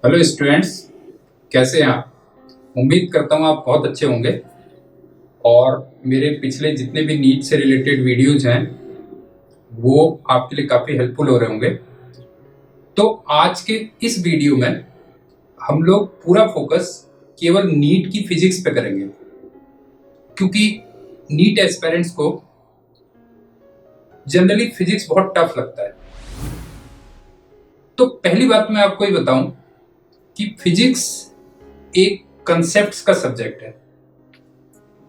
Hello students, कैसे हैं आप। उम्मीद करता हूँ आप बहुत अच्छे होंगे और मेरे पिछले जितने भी नीट से रिलेटेड वीडियोज हैं वो आपके लिए काफ़ी हेल्पफुल हो रहे होंगे। तो आज के इस वीडियो में हम लोग पूरा फोकस केवल नीट की फिजिक्स पे करेंगे, क्योंकि नीट एस्पिरेंट्स को जनरली फिजिक्स बहुत टफ लगता है। तो पहली बात मैं आपको ये बताऊं कि फिजिक्स एक कंसेप्ट्स का सब्जेक्ट है।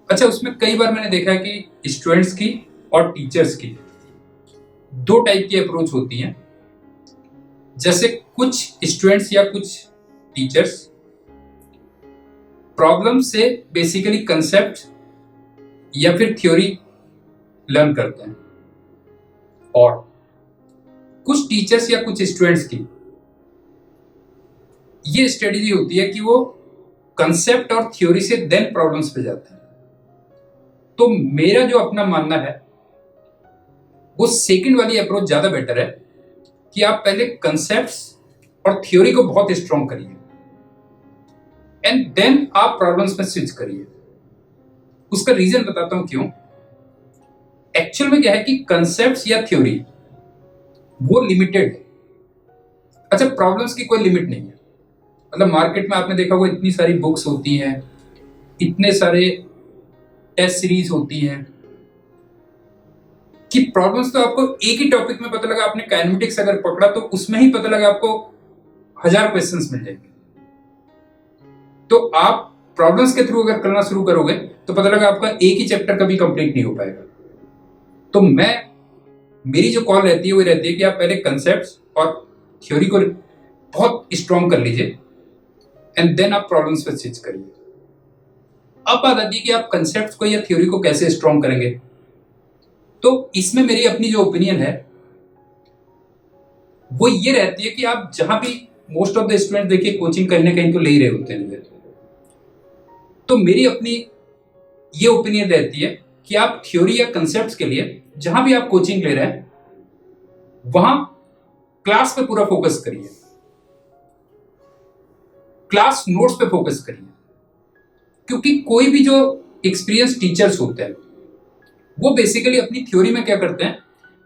अच्छा, उसमें कई बार मैंने देखा है कि स्टूडेंट्स की और टीचर्स की दो टाइप की अप्रोच होती है। जैसे कुछ स्टूडेंट्स या कुछ टीचर्स प्रॉब्लम से बेसिकली कंसेप्ट या फिर थ्योरी लर्न करते हैं, और कुछ टीचर्स या कुछ स्टूडेंट्स की ये स्ट्रेटेजी होती है कि वो कंसेप्ट और थ्योरी से देन प्रॉब्लम्स पे जाते हैं। तो मेरा जो अपना मानना है वो सेकंड वाली अप्रोच ज्यादा बेटर है कि आप पहले कंसेप्ट्स और थ्योरी को बहुत स्ट्रॉन्ग करिए एंड देन आप प्रॉब्लम्स में स्विच करिए। उसका रीजन बताता हूं क्यों। एक्चुअल में क्या है कि कंसेप्ट्स या थ्योरी वो लिमिटेड है। अच्छा, प्रॉब्लम्स की कोई लिमिट नहीं है। मतलब मार्केट में आपने देखा होगा इतनी सारी बुक्स होती हैं, इतने सारे टेस्ट सीरीज होती हैं कि प्रॉब्लम्स तो आपको एक ही टॉपिक में पता लगा। आपने काइनेमेटिक्स अगर पकड़ा तो उसमें ही पता लगा आपको 1000 क्वेश्चंस मिल जाएंगे। तो आप प्रॉब्लम्स के थ्रू अगर करना शुरू करोगे तो पता लगा आपका एक ही चैप्टर कभी कंप्लीट नहीं हो पाएगा। तो मेरी जो कॉल रहती है वो रहती है कि आप पहले कंसेप्ट्स और थ्योरी को बहुत स्ट्रॉन्ग कर लीजिए एंड देन आप प्रॉब्लम्स पे स्विच करिए। अब बात आती है कि आप कंसेप्ट्स को या थ्योरी को कैसे स्ट्रॉन्ग करेंगे। तो इसमें मेरी अपनी जो ओपिनियन है वो ये रहती है कि आप जहां भी मोस्ट ऑफ द स्टूडेंट देखिए कोचिंग कहीं ना कहीं तो ले ही रहे होते हैं, तो मेरी अपनी ये ओपिनियन रहती है कि आप थ्योरी या कंसेप्ट्स के लिए जहां भी आप कोचिंग ले रहे हैं वहां क्लास पे पूरा फोकस करिए, क्लास नोट्स पे फोकस करिए। क्योंकि कोई भी जो एक्सपीरियंस टीचर्स होते हैं वो बेसिकली अपनी थ्योरी में क्या करते हैं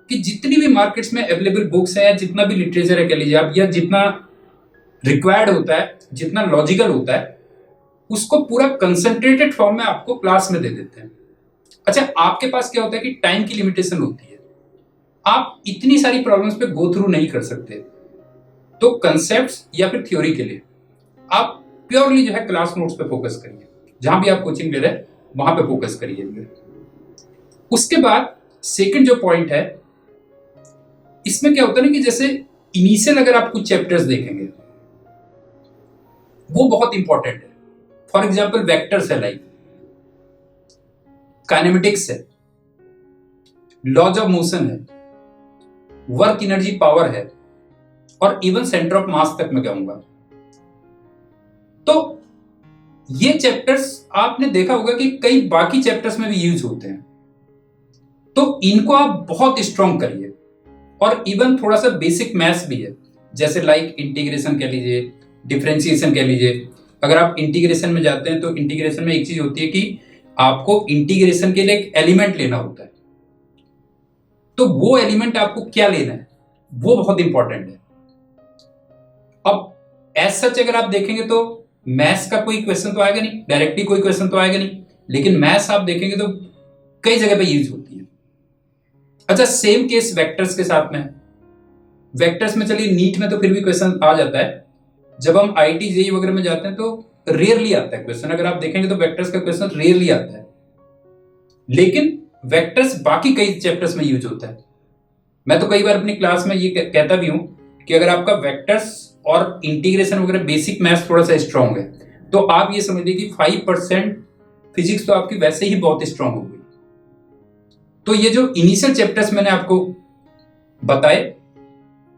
कि जितनी भी मार्केट्स में अवेलेबल बुक्स है या जितना भी लिटरेचर है कह लीजिए आप, या जितना रिक्वायर्ड होता है, जितना लॉजिकल होता है, उसको पूरा कंसंट्रेटेड फॉर्म में आपको क्लास में दे देते हैं। अच्छा, आपके पास क्या होता है कि टाइम की लिमिटेशन होती है, आप इतनी सारी प्रॉब्लम्स पे गो थ्रू नहीं कर सकते। तो कंसेप्ट्स या फिर थ्योरी के लिए आप प्योरली जो है क्लास नोट्स पे फोकस करिए। जहां भी आप कोचिंग ले रहे हैं वहां पे फोकस करिए। उसके बाद सेकंड जो पॉइंट है, इसमें क्या होता है ना कि जैसे इनिशियल अगर आप कुछ चैप्टर्स देखेंगे वो बहुत इंपॉर्टेंट है। फॉर एग्जाम्पल वेक्टर्स है, लाइक काइनेमेटिक्स है, लॉज ऑफ मोशन है, वर्क एनर्जी पावर है, और इवन सेंटर ऑफ मास तक मैं कहूंगा। तो ये चैप्टर्स आपने देखा होगा कि कई बाकी चैप्टर्स में भी यूज होते हैं। तो इनको आप बहुत स्ट्रॉन्ग करिए, और इवन थोड़ा सा बेसिक मैथ्स भी है, जैसे लाइक इंटीग्रेशन कह लीजिए, डिफरेंशिएशन कह लीजिए। अगर आप इंटीग्रेशन में जाते हैं तो इंटीग्रेशन में एक चीज होती है कि आपको इंटीग्रेशन के लिए एक एलिमेंट लेना होता है। तो वो एलिमेंट आपको क्या लेना है वो बहुत इंपॉर्टेंट है। अब एज सच अगर आप देखेंगे तो मैथ्स का कोई क्वेश्चन तो आएगा नहीं, डायरेक्टली कोई क्वेश्चन तो आएगा नहीं, लेकिन मैथ्स आप देखेंगे तो कई जगह पे यूज होती है। अच्छा, सेम केस वेक्टर्स के साथ में। वेक्टर्स में चलिए नीट में तो फिर भी क्वेश्चन आ जाता है, जब हम आईटी जेई वगैरह में जाते हैं तो रेयरली आता है क्वेश्चन। अगर आप देखेंगे तो वेक्टर्स का क्वेश्चन रेयरली आता है, लेकिन वेक्टर्स बाकी कई चैप्टर्स में यूज होता है। मैं तो कई बार अपनी क्लास में ये कहता भी हूं कि अगर आपका वेक्टर्स और इंटीग्रेशन वगैरह बेसिक मैथ्स थोड़ा सा स्ट्रांग है तो आप ये समझिए कि 5% फिजिक्स तो आपकी वैसे ही बहुत स्ट्रांग हो गई। तो ये जो इनिशियल चैप्टर्स मैंने आपको बताए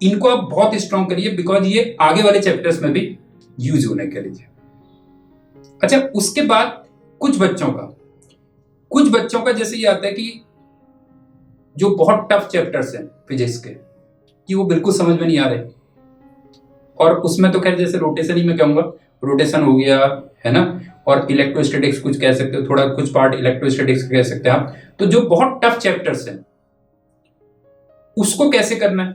इनको आप बहुत स्ट्रांग करिए, बिकॉज ये आगे वाले चैप्टर्स में भी यूज होने के लिए। अच्छा, उसके बाद कुछ बच्चों का जैसे ये आता है कि जो बहुत टफ चैप्टर्स हैं फिजिक्स के कि वो बिल्कुल समझ में नहीं आ रहे, और उसमें तो खैर जैसे रोटेशन ही मैं कहूँगा, रोटेशन हो गया है ना, और इलेक्ट्रोस्टैटिक्स कुछ कह सकते हो, थोड़ा कुछ पार्ट इलेक्ट्रोस्टैटिक्स कह सकते हैं आप। तो जो बहुत टफ चैप्टर्स हैं उसको कैसे करना है,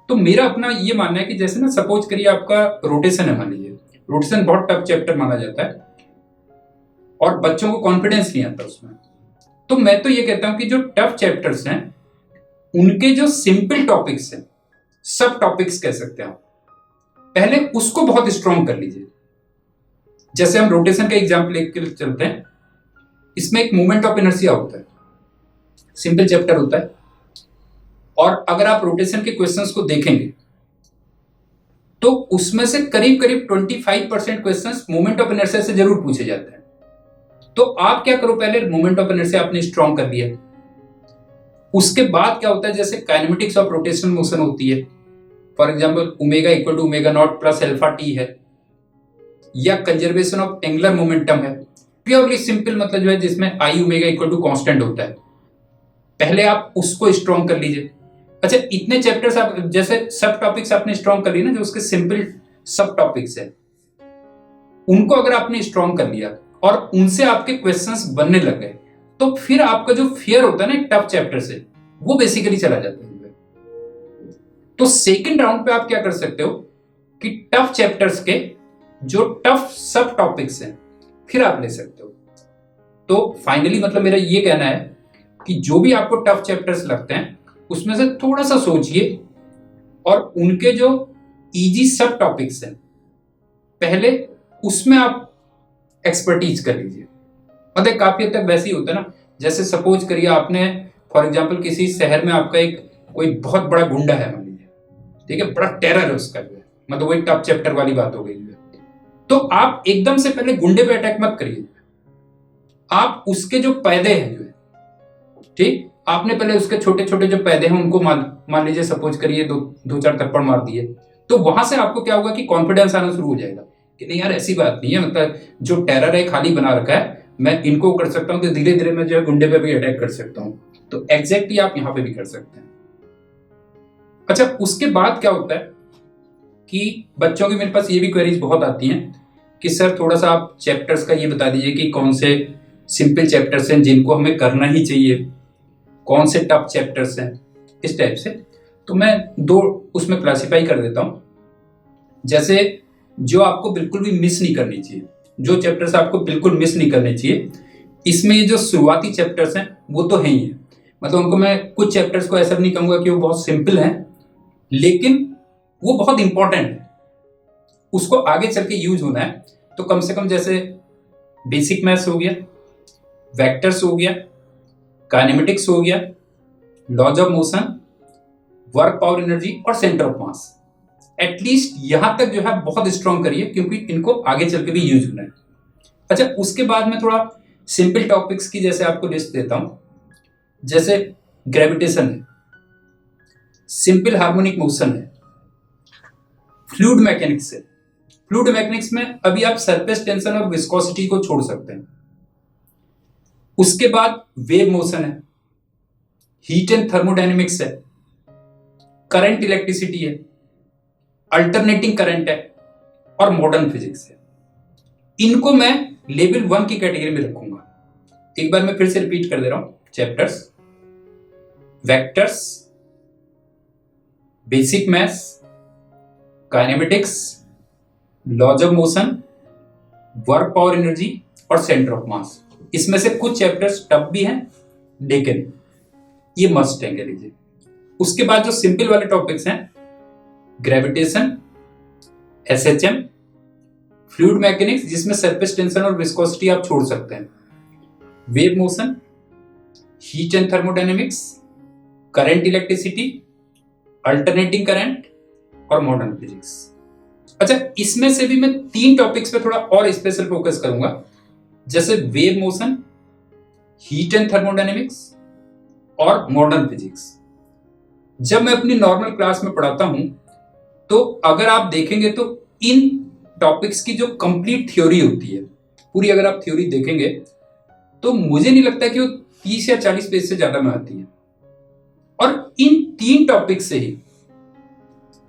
तो मेरा अपना ये मानना है कि जैसे ना सपोज करिए आपका रोटेशन है, मान लीजिए रोटेशन बहुत टफ चैप्टर माना जाता है और बच्चों को कॉन्फिडेंस नहीं आता उसमें, तो मैं तो ये कहता हूं कि जो टफ चैप्टर्स हैं उनके जो सिंपल टॉपिक्स हैं, सब टॉपिक्स कह सकते हैं आप, पहले उसको बहुत स्ट्रॉन्ग कर लीजिए। जैसे हम रोटेशन का एग्जाम्पल लेकर चलते हैं, इसमें एक मोमेंट ऑफ इनर्शिया होता है, सिंपल चैप्टर होता है, और अगर आप रोटेशन के क्वेश्चंस को देखेंगे तो उसमें से करीब करीब 25% क्वेश्चंस मोमेंट ऑफ इनर्शिया से जरूर पूछे जाते हैं। तो आप क्या करो, पहले मोमेंट ऑफ इनर्शिया आपने स्ट्रॉन्ग कर लिया, उसके बाद क्या होता है, जैसे काइनेमेटिक्स ऑफ रोटेशनल मोशन होती है, for example omega equal to omega not plus alpha T है, या कंजर्वेशन ऑफ एंगुलर मोमेंटम है, प्योरली सिंपल मतलब जो है जिसमें I omega equal to constant होता है, पहले आप उसको स्ट्रॉन्ग कर लीजिए। अच्छा, इतने चैप्टर्स आप जैसे सब टॉपिक्स आपने स्ट्रॉन्ग कर लिए ना, जो उसके सिंपल सब टॉपिक्स है उनको अगर आपने स्ट्रॉन्ग कर लिया और उनसे आपके क्वेश्चंस बनने लग गए, तो फिर आपका जो फियर होता है ना टफ चैप्टर से, वो बेसिकली चला जाता है। तो सेकंड राउंड पे आप क्या कर सकते हो कि टफ चैप्टर्स के जो टफ सब टॉपिक्स हैं फिर आप ले सकते हो। तो फाइनली मतलब मेरा ये कहना है कि जो भी आपको टफ चैप्टर्स लगते हैं उसमें से थोड़ा सा सोचिए और उनके जो इजी सब टॉपिक्स हैं पहले उसमें आप एक्सपर्टीज कर लीजिए। मतलब काफी हद तक वैसे ही होता है ना, जैसे सपोज करिए आपने फॉर एग्जांपल किसी शहर में आपका एक कोई बहुत बड़ा गुंडा है मान लीजिए, ठीक है, बड़ा टेरर है उसका जो है, मतलब वही टफ चैप्टर वाली बात हो गई है। तो आप एकदम से पहले गुंडे पे अटैक मत करिए, आप उसके जो पैदे हैं जो है, ठीक, आपने पहले उसके छोटे छोटे जो पैदे हैं उनको मान लीजिए सपोज करिए दो चार थप्पड़ मार दिए, तो वहां से आपको क्या होगा कि कॉन्फिडेंस आना शुरू हो जाएगा कि नहीं यार ऐसी बात नहीं है, मतलब जो टेरर है खाली बना रखा है, मैं इनको कर सकता हूं, तो धीरे धीरे मैं जो है गुंडे पे भी अटैक कर सकता हूं। तो एग्जैक्टली आप यहां पे भी कर सकते हैं। अच्छा, उसके बाद क्या होता है कि बच्चों की मेरे पास ये भी क्वेरीज बहुत आती हैं कि सर थोड़ा सा आप चैप्टर्स का ये बता दीजिए कि कौन से सिंपल चैप्टर्स हैं जिनको हमें करना ही चाहिए, कौन से टफ चैप्टर्स हैं, इस टाइप से। तो मैं दो उसमें क्लासिफाई कर देता हूं। जैसे जो आपको बिल्कुल भी मिस नहीं करनी चाहिए, जो चैप्टर्स आपको बिल्कुल मिस नहीं करने चाहिए, इसमें ये जो शुरुआती चैप्टर्स हैं वो तो है ही है, मतलब उनको मैं कुछ चैप्टर्स को ऐसा नहीं कहूंगा कि वो बहुत सिंपल हैं, लेकिन वो बहुत इंपॉर्टेंट है, उसको आगे चल के यूज होना है। तो कम से कम जैसे बेसिक मैथ्स हो गया, वेक्टर्स हो गया, काइनेमेटिक्स हो गया, laws of motion, work power energy और सेंटर ऑफ मास, एटलीस्ट यहां तक जो है बहुत स्ट्रॉन्ग करिए क्योंकि इनको आगे चल के भी यूज होना है। अच्छा, उसके बाद में थोड़ा सिंपल टॉपिक्स की जैसे आपको लिस्ट देता हूं, जैसे ग्रेविटेशन है, सिंपल हार्मोनिक मोशन है, फ्लूइड मैकेनिक्स है। फ्लूइड मैकेनिक्स में अभी आप सरफेस टेंशन और विस्कोसिटी को छोड़ सकते हैं। उसके बाद वेव मोशन है, हीट एंड थर्मोडायनेमिक्स है, करंट इलेक्ट्रिसिटी है, अल्टरनेटिंग करंट है और मॉडर्न फिजिक्स है। इनको मैं लेवल 1 की कैटेगरी में रखूंगा। एक बार मैं फिर से रिपीट कर दे रहा हूं, chapters, vectors, basic maths, kinematics, laws of motion, work power energy और सेंटर ऑफ मास। इसमें से कुछ चैप्टर्स टफ भी हैं लेकिन ये मस्ट है, कह लीजिए। उसके बाद जो सिंपल वाले टॉपिक्स हैं, ग्रेविटेशन, एसएचएम, फ्लूइड मैकेनिक्स जिसमें सरफेस टेंशन और विस्कोसिटी आप छोड़ सकते हैं, wave motion, heat and thermodynamics, current electricity, alternating current और मॉडर्न फिजिक्स। अच्छा, इसमें से भी मैं 3 टॉपिक्स पे थोड़ा और स्पेशल फोकस करूंगा, जैसे wave motion, heat and thermodynamics और मॉडर्न फिजिक्स। जब मैं अपनी नॉर्मल क्लास में पढ़ाता हूं तो अगर आप देखेंगे तो इन टॉपिक्स की जो कंप्लीट थ्योरी होती है, पूरी अगर आप थ्योरी देखेंगे तो मुझे नहीं लगता कि वो 30 या 40 पेज से ज्यादा में आती है। और इन 3 टॉपिक से ही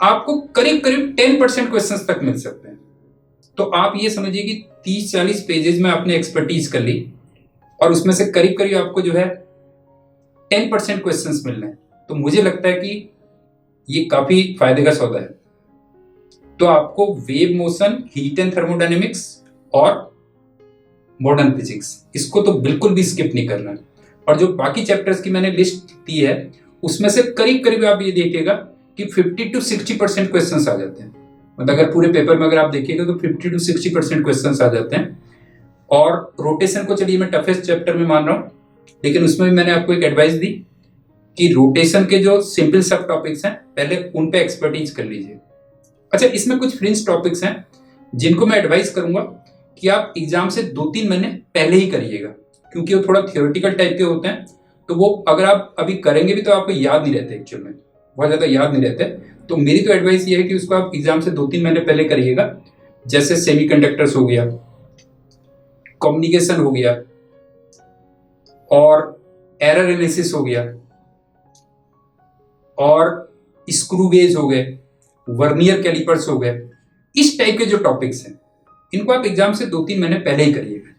आपको करीब करीब 10% क्वेश्चंस तक मिल सकते हैं। तो आप ये समझिए कि 30-40 पेजेस में आपने एक्सपर्टीज कर ली और उसमें से करीब करीब आपको जो है 10% क्वेश्चंस मिल रहे हैं। तो मुझे लगता है कि ये काफी फायदे का सौदा है। तो आपको wave motion, heat and thermodynamics और मॉडर्न फिजिक्स, इसको तो बिल्कुल भी स्किप नहीं करना है। और जो बाकी चैप्टर्स की मैंने लिस्ट दी है उसमें से करीब करीब आप ये देखिएगा कि 50-60% क्वेश्चंस आ जाते हैं। मतलब अगर पूरे पेपर में अगर आप देखिएगा तो 50-60% क्वेश्चंस आ जाते हैं। और रोटेशन को चलिए मैं टफेस्ट चैप्टर में मान रहा हूँ, लेकिन उसमें भी मैंने आपको एक एडवाइस दी कि रोटेशन के जो सिंपल सब टॉपिक्स हैं पहले उन पे एक्सपर्टीज कर लीजिए। अच्छा, इसमें कुछ फ्रिंज टॉपिक्स हैं जिनको मैं एडवाइस करूंगा कि आप एग्जाम से 2-3 महीने पहले ही करिएगा, क्योंकि वो थोड़ा थियोरेटिकल टाइप के होते हैं। तो वो अगर आप अभी करेंगे भी तो आपको याद नहीं रहते, एक्चुअल में बहुत ज्यादा याद नहीं रहते। तो मेरी तो एडवाइस ये है कि उसको आप एग्जाम से 2-3 महीने पहले करिएगा। जैसे सेमीकंडक्टर्स हो गया, कम्युनिकेशन हो गया, और एरर एनालिसिस हो गया, और स्क्रू गेज हो गए, वर्नियर कैलिपर्स हो गए। इस टाइप के जो टॉपिक्स हैं इनको आप एग्जाम से 2-3 महीने पहले ही करिएगा।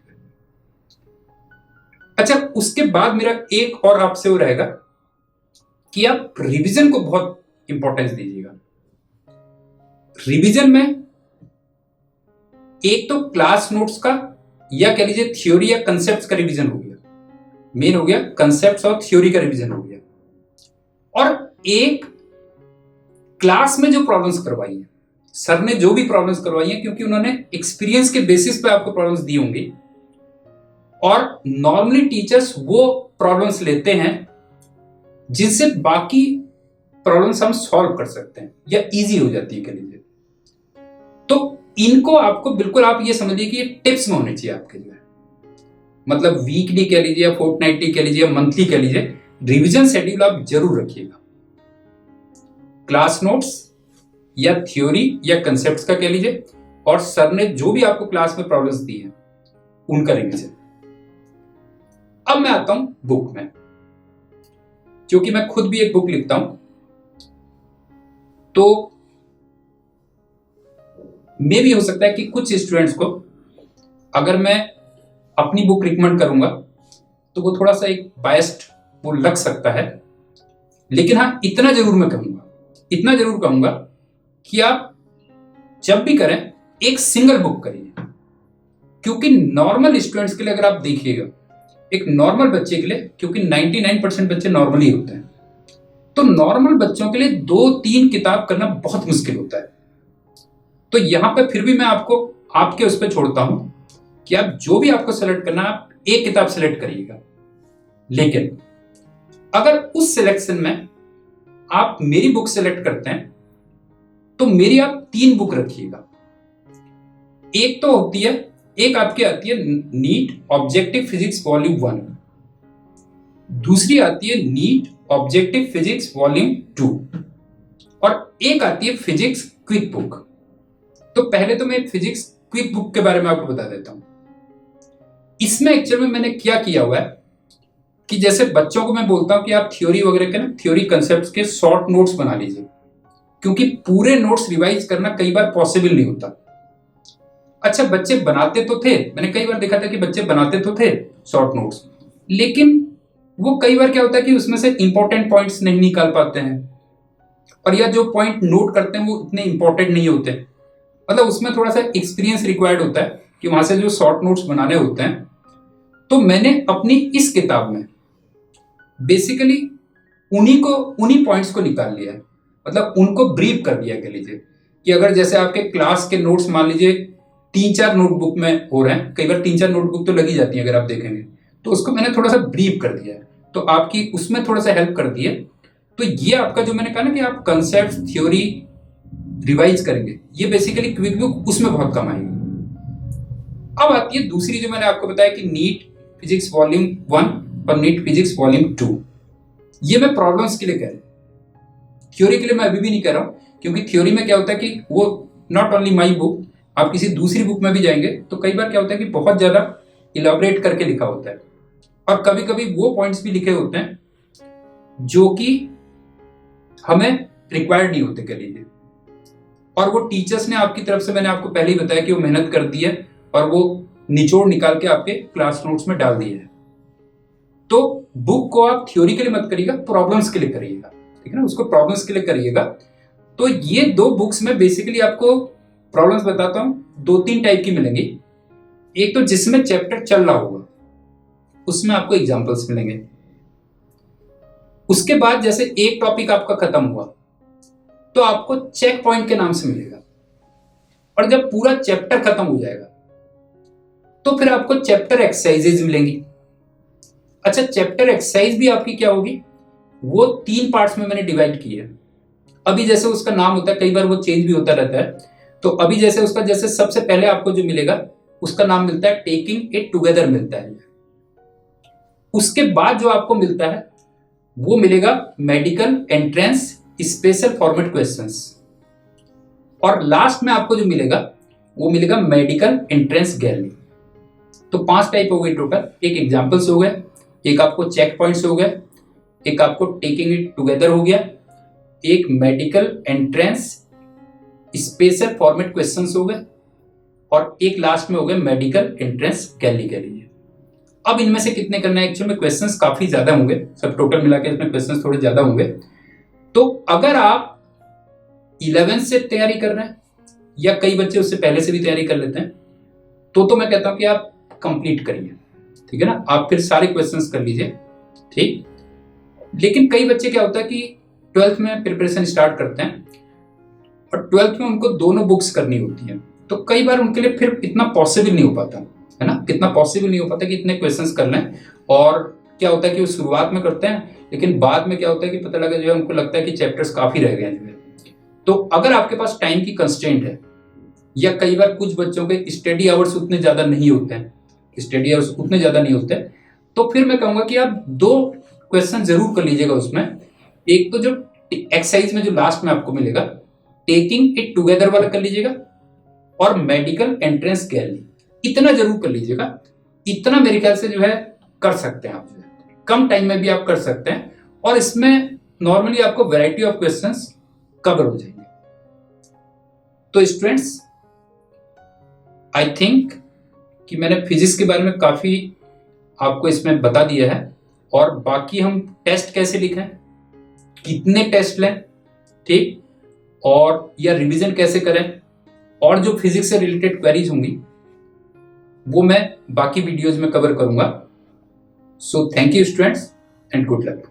अच्छा, उसके बाद मेरा एक और आपसे वो रहेगा कि आप रिवीजन को बहुत इंपॉर्टेंस दीजिएगा। रिवीजन में एक तो क्लास नोट्स का या कह लीजिए थ्योरी या कंसेप्ट्स का रिवीजन हो गया, मेन हो गया कंसेप्ट्स और थ्योरी का रिवीजन हो गया, और एक क्लास में जो प्रॉब्लम्स करवाई है सर ने, जो भी प्रॉब्लम्स करवाई हैं, क्योंकि उन्होंने एक्सपीरियंस के बेसिस पे आपको प्रॉब्लम्स दी होंगी, और नॉर्मली टीचर्स वो प्रॉब्लम्स लेते हैं जिनसे बाकी प्रॉब्लम्स हम सॉल्व कर सकते हैं या इजी हो जाती है कह लीजिए। तो इनको आपको बिल्कुल आप ये समझिए कि ये टिप्स में होने चाहिए आपके लिए। मतलब वीकली कह लीजिए या फोर्टनाइटली कह लीजिए या मंथली कह लीजिए, रिवीजन शेड्यूल आप जरूर रखिएगा। क्लास नोट्स या थ्योरी या कंसेप्ट्स का कह लीजिए, और सर ने जो भी आपको क्लास में प्रॉब्लम्स दी हैं उनका रिवीजन। अब मैं आता हूं बुक में, क्योंकि मैं खुद भी एक बुक लिखता हूं, तो मे भी हो सकता है कि कुछ स्टूडेंट्स को अगर मैं अपनी बुक रिकमेंड करूंगा तो वो थोड़ा सा एक बायस्ड वो लग सकता है। लेकिन हाँ, इतना जरूर कहूंगा कि आप जब भी करें एक सिंगल बुक करिए, क्योंकि नॉर्मल स्टूडेंट्स के लिए अगर आप देखिएगा, एक नॉर्मल बच्चे के लिए, क्योंकि 99% बच्चे नॉर्मल ही होते हैं, तो नॉर्मल बच्चों के लिए 2-3 किताब करना बहुत मुश्किल होता है। तो यहां पे फिर भी मैं आपको आपके उस पर छोड़ता हूं कि आप जो भी आपको सेलेक्ट करना है आप एक किताब सेलेक्ट करिएगा। लेकिन अगर उस सिलेक्शन में आप मेरी बुक सेलेक्ट करते हैं तो मेरी आप 3 बुक रखिएगा। एक तो होती है, एक आपकी आती है नीट ऑब्जेक्टिव फिजिक्स वॉल्यूम 1, दूसरी आती है नीट ऑब्जेक्टिव फिजिक्स वॉल्यूम 2, और एक आती है फिजिक्स क्विक बुक। तो पहले तो मैं फिजिक्स क्विक बुक के बारे में आपको बता देता हूं। इसमें एक्चुअल में मैंने क्या किया हुआ है कि जैसे बच्चों को मैं बोलता हूं कि आप थ्योरी वगैरह के ना, थ्योरी कंसेप्ट्स के शॉर्ट नोट्स बना लीजिए, क्योंकि पूरे नोट्स रिवाइज करना कई बार पॉसिबल नहीं होता। अच्छा, बच्चे बनाते तो थे, मैंने कई बार देखा था कि बच्चे बनाते तो थे शॉर्ट नोट्स, लेकिन वो कई बार क्या होता है कि उसमें से इंपॉर्टेंट पॉइंट्स नहीं निकाल पाते हैं, और या जो पॉइंट नोट करते हैं वो इतने इंपॉर्टेंट नहीं होते। मतलब उसमें थोड़ा सा एक्सपीरियंस रिक्वायर्ड होता है कि वहां से जो शॉर्ट नोट्स बनाने होते हैं। तो मैंने अपनी इस किताब में बेसिकली उन्हीं पॉइंट्स को निकाल लिया है, मतलब उनको ब्रीफ कर दिया कह लीजिए। कि अगर जैसे आपके क्लास के नोट्स मान लीजिए 3-4 नोटबुक में हो रहे हैं, कई बार 3-4 नोटबुक तो लगी जाती है अगर आप देखेंगे, तो उसको मैंने थोड़ा सा ब्रीफ कर दिया है, तो आपकी उसमें थोड़ा सा हेल्प कर दी है। तो ये आपका जो मैंने कहा ना कि आप कंसेप्ट थ्योरी रिवाइज करेंगे, ये बेसिकली क्विक बुक उसमें बहुत कम आएगी। अब आती है दूसरी जो मैंने आपको बताया कि नीट फिजिक्स वॉल्यूम 1 और नीट फिजिक्स वॉल्यूम 2। ये मैं प्रॉब्लम्स के लिए कह रहा हूं, थ्योरी के लिए मैं अभी भी नहीं कह रहा हूं, क्योंकि थ्योरी में क्या होता है कि वो नॉट ओनली माई बुक, आप किसी दूसरी बुक में भी जाएंगे तो कई बार क्या होता है कि बहुत ज्यादा इलाबोरेट करके लिखा होता है, और कभी कभी वो पॉइंट्स भी लिखे होते हैं जो कि हमें रिक्वायर्ड नहीं होते कह लीजिए। और वो टीचर्स ने आपकी तरफ से, मैंने आपको पहले ही बताया कि वो मेहनत कर दी है और वो निचोड़ निकाल के आपके क्लास नोट्स में डाल दिए है। तो बुक को आप थ्योरी के लिए मत करिएगा, प्रॉब्लम्स के लिए करिएगा, ठीक है ना, उसको प्रॉब्लम्स के लिए करिएगा। तो ये 2 बुक्स में बेसिकली आपको प्रॉब्लम्स बताता हूं, 2-3 टाइप की मिलेंगी। एक तो जिसमें चैप्टर चल रहा होगा उसमें आपको एग्जांपल्स मिलेंगे। उसके बाद जैसे एक टॉपिक आपका खत्म हुआ तो आपको चेक पॉइंट के नाम से मिलेगा, और जब पूरा चैप्टर खत्म हो जाएगा तो फिर आपको चैप्टर एक्सरसाइजेज मिलेंगी। अच्छा, चैप्टर एक्सरसाइज भी आपकी क्या होगी, वो 3 पार्ट्स में मैंने डिवाइड की है। अभी जैसे उसका नाम होता है, कई बार वो चेंज भी होता रहता है, तो अभी जैसे उसका जैसे सबसे पहले आपको जो मिलेगा उसका नाम मिलता है टेकिंग इट टुगेदर मिलता है। उसके बाद जो आपको मिलता है वो मिलेगा medical entrance special format questions, और लास्ट में आपको जो मिलेगा वो मिलेगा मेडिकल एंट्रेंस गैलरी। तो 5 टाइप हो गए टोटल। एक एग्जांपल्स हो गए, एक आपको चेक पॉइंट्स हो गए, एक आपको टेकिंग इट टुगेदर हो गया, एक medical entrance special format questions हो गए, और एक लास्ट में हो गए मेडिकल एंट्रेंस गैलरी के लिए। अब इनमें से कितने करना है, एक्चुअली में क्वेश्चंस काफी ज्यादा होंगे, सब टोटल मिला के इसमें क्वेश्चंस थोड़े ज्यादा होंगे। तो अगर आप 11 से तैयारी कर रहे हैं या कई बच्चे उससे पहले से भी तैयारी कर लेते हैं तो मैं कहता हूं कि आप कंप्लीट करिए, ठीक है ना, आप फिर सारे क्वेश्चंस कर लीजिए, ठीक। लेकिन कई बच्चे क्या होता है कि 12th में प्रिपरेशन स्टार्ट करते हैं और 12th में उनको दोनों बुक्स करनी होती हैं, तो कई बार उनके लिए फिर इतना पॉसिबल नहीं हो पाता है ना, इतना पॉसिबल नहीं हो पाता कि इतने क्वेश्चंस कर लें। और क्या होता है कि वो शुरुआत में करते हैं लेकिन बाद में क्या होता है कि पता लगा जो है उनको लगता है कि चैप्टर्स काफी रह गए हैं जो है। तो अगर आपके पास टाइम की कंस्ट्रेंट है, या कई बार कुछ बच्चों के स्टडी आवर्स उतने ज्यादा नहीं होते हैं, तो फिर मैं कहूंगा कि आप 2 क्वेश्चन जरूर कर लीजिएगा उसमें। एक तो जो एक्सरसाइज में जो लास्ट में आपको मिलेगा टेकिंग इट टुगेदर वाला कर लीजिएगा, और मेडिकल एंट्रेंस गैलरी, इतना जरूर कर लीजिएगा। इतना मेरे ख्याल से जो है कर सकते हैं आप, जो है कम टाइम में भी आप कर सकते हैं, और इसमें नॉर्मली आपको वैरायटी ऑफ क्वेश्चंस कवर हो जाएंगे। तो स्टूडेंट्स, आई थिंक कि मैंने फिजिक्स के बारे में काफी आपको इसमें बता दिया है, और बाकी हम टेस्ट कैसे लिखें, कितने टेस्ट लें, ठीक, और या रिवीजन कैसे करें, और जो फिजिक्स से रिलेटेड क्वेरीज होंगी वो मैं बाकी वीडियोज में कवर करूंगा। So thank you students and good luck.